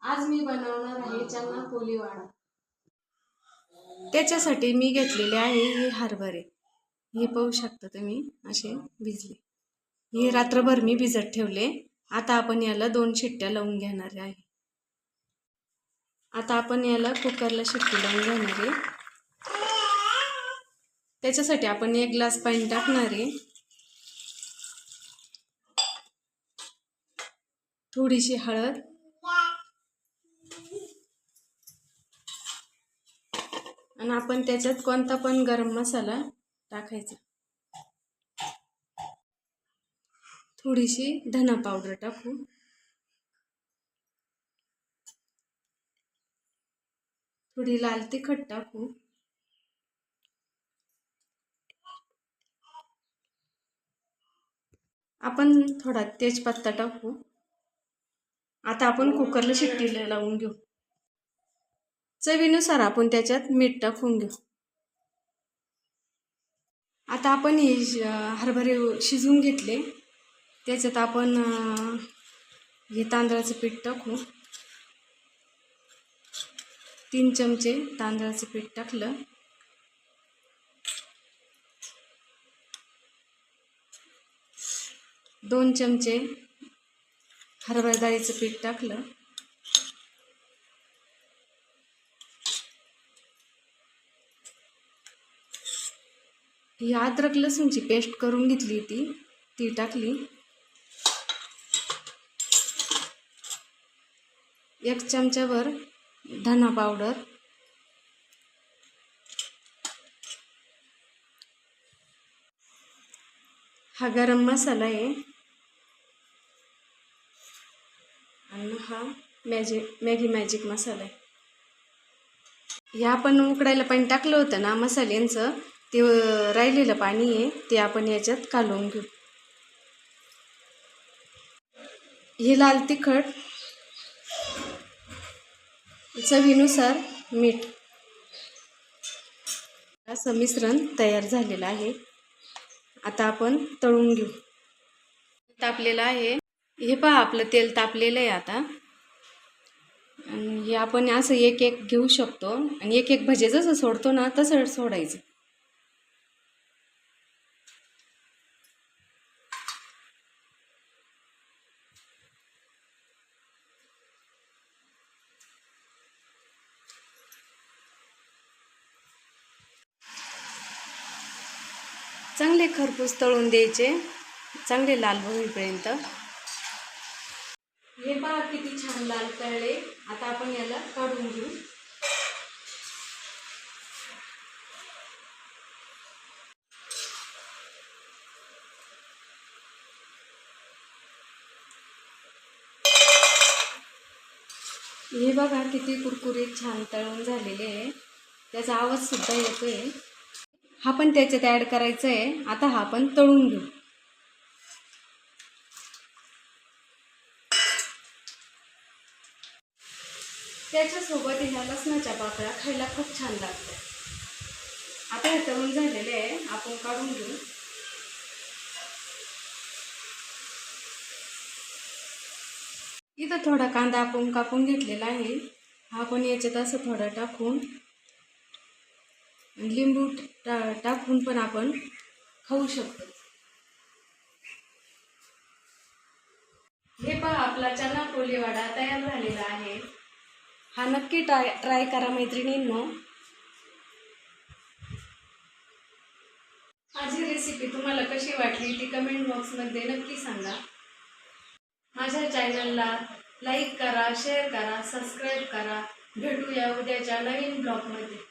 आज मी बनवणार आहे चना पोलीवाडा। त्याच्यासाठी मी घेतलेले आहे हे हरभरे। हे पाहू शकता तुम्ही असे भिजले। हे रात्रभर मी भिजत ठेवले। आता आपण याला 2 शिट्ट्या लावून घेणार आहे। आता आपण याला कुकरला शिट्टी लावून घेणार आहे। त्याच्यासाठी आपण 1 ग्लास पाणी टाकणार आहे। थोडीशी हळद आणि आपण त्याच्यात कोणता पण गरम मसाला टाकायचा। थोडीशी धना पावडर टाकू। थोडी लाल तिखट टाकू। आपण थोडा तेजपत्ता टाकू। आता आपण कुकरला शिट्टी लावून घेऊ। चवीनुसार आपण त्याच्यात मीठ टाकून घेऊ। आता आपण हे हरभरे शिजवून घेतले। त्याच्यात आपण हे तांदळाचं पीठ टाकू। 3 चमचे तांदळाचं पीठ टाकलं। दोन चमचे हरभरा डाळीचं पीठ टाकलं। ही अद्रक लसूणची पेस्ट करून घेतली ती टाकली। 1 चमचाभर धना पावडर, हा गरम मसाला आहे आणि हा मॅगी मॅजिक मसाला आहे। हे आपण उकडायला पाणी टाकलं होतं ना मसाल्यांचं, ते राहिलेलं पाणी आहे ते आपण याच्यात कालवून घेऊ। हे लाल तिखट, चवीनुसार मीठ, असं मिश्रण तयार झालेलं आहे। आता आपण तळून घेऊ। तापलेलं आहे, हे पहा आपलं तेल तापलेलं आहे आता। आणि हे आपण असं एक एक घेऊ शकतो आणि एक एक भजे जसं सोडतो ना तसं सोडायचं। चांगले खरपूस तळून द्यायचे, चांगले लाल होईपर्यंत। हे पहा किती छान लाल तळले। आता आपण याला काढून घेऊ। हे बघा किती कुरकुरीत छान तळून झालेले आहे। त्याचा आवाज सुद्धा येतोय। हा पण त्याच्यात ॲड करायचा आहे। आता हा आपण तळून घेऊ। त्याच्यासोबत ह्या लसणाच्या पाकळ्या खायला खूप छान लागतात। आता हे तळून झालेले आहे, आपण काढून घेऊ। इथं थोडा कांदा आपण कापून घेतलेला आहे, हा पण याच्यात असं थोडा टाकून लिंबू टाकून पण आपण खाऊ शकतो। हे पहा आपला चना पोलीवाडा तयार झालेला आहे। हा नक्की ट्राय करा मैत्रिणींनो। माझी रेसिपी तुम्हाला कशी वाटली ती कमेंट बॉक्समध्ये नक्की सांगा। माझ्या चॅनलला लाईक करा, शेअर करा, सबस्क्राईब करा। भेटूया उद्याच्या नवीन ब्लॉगमध्ये।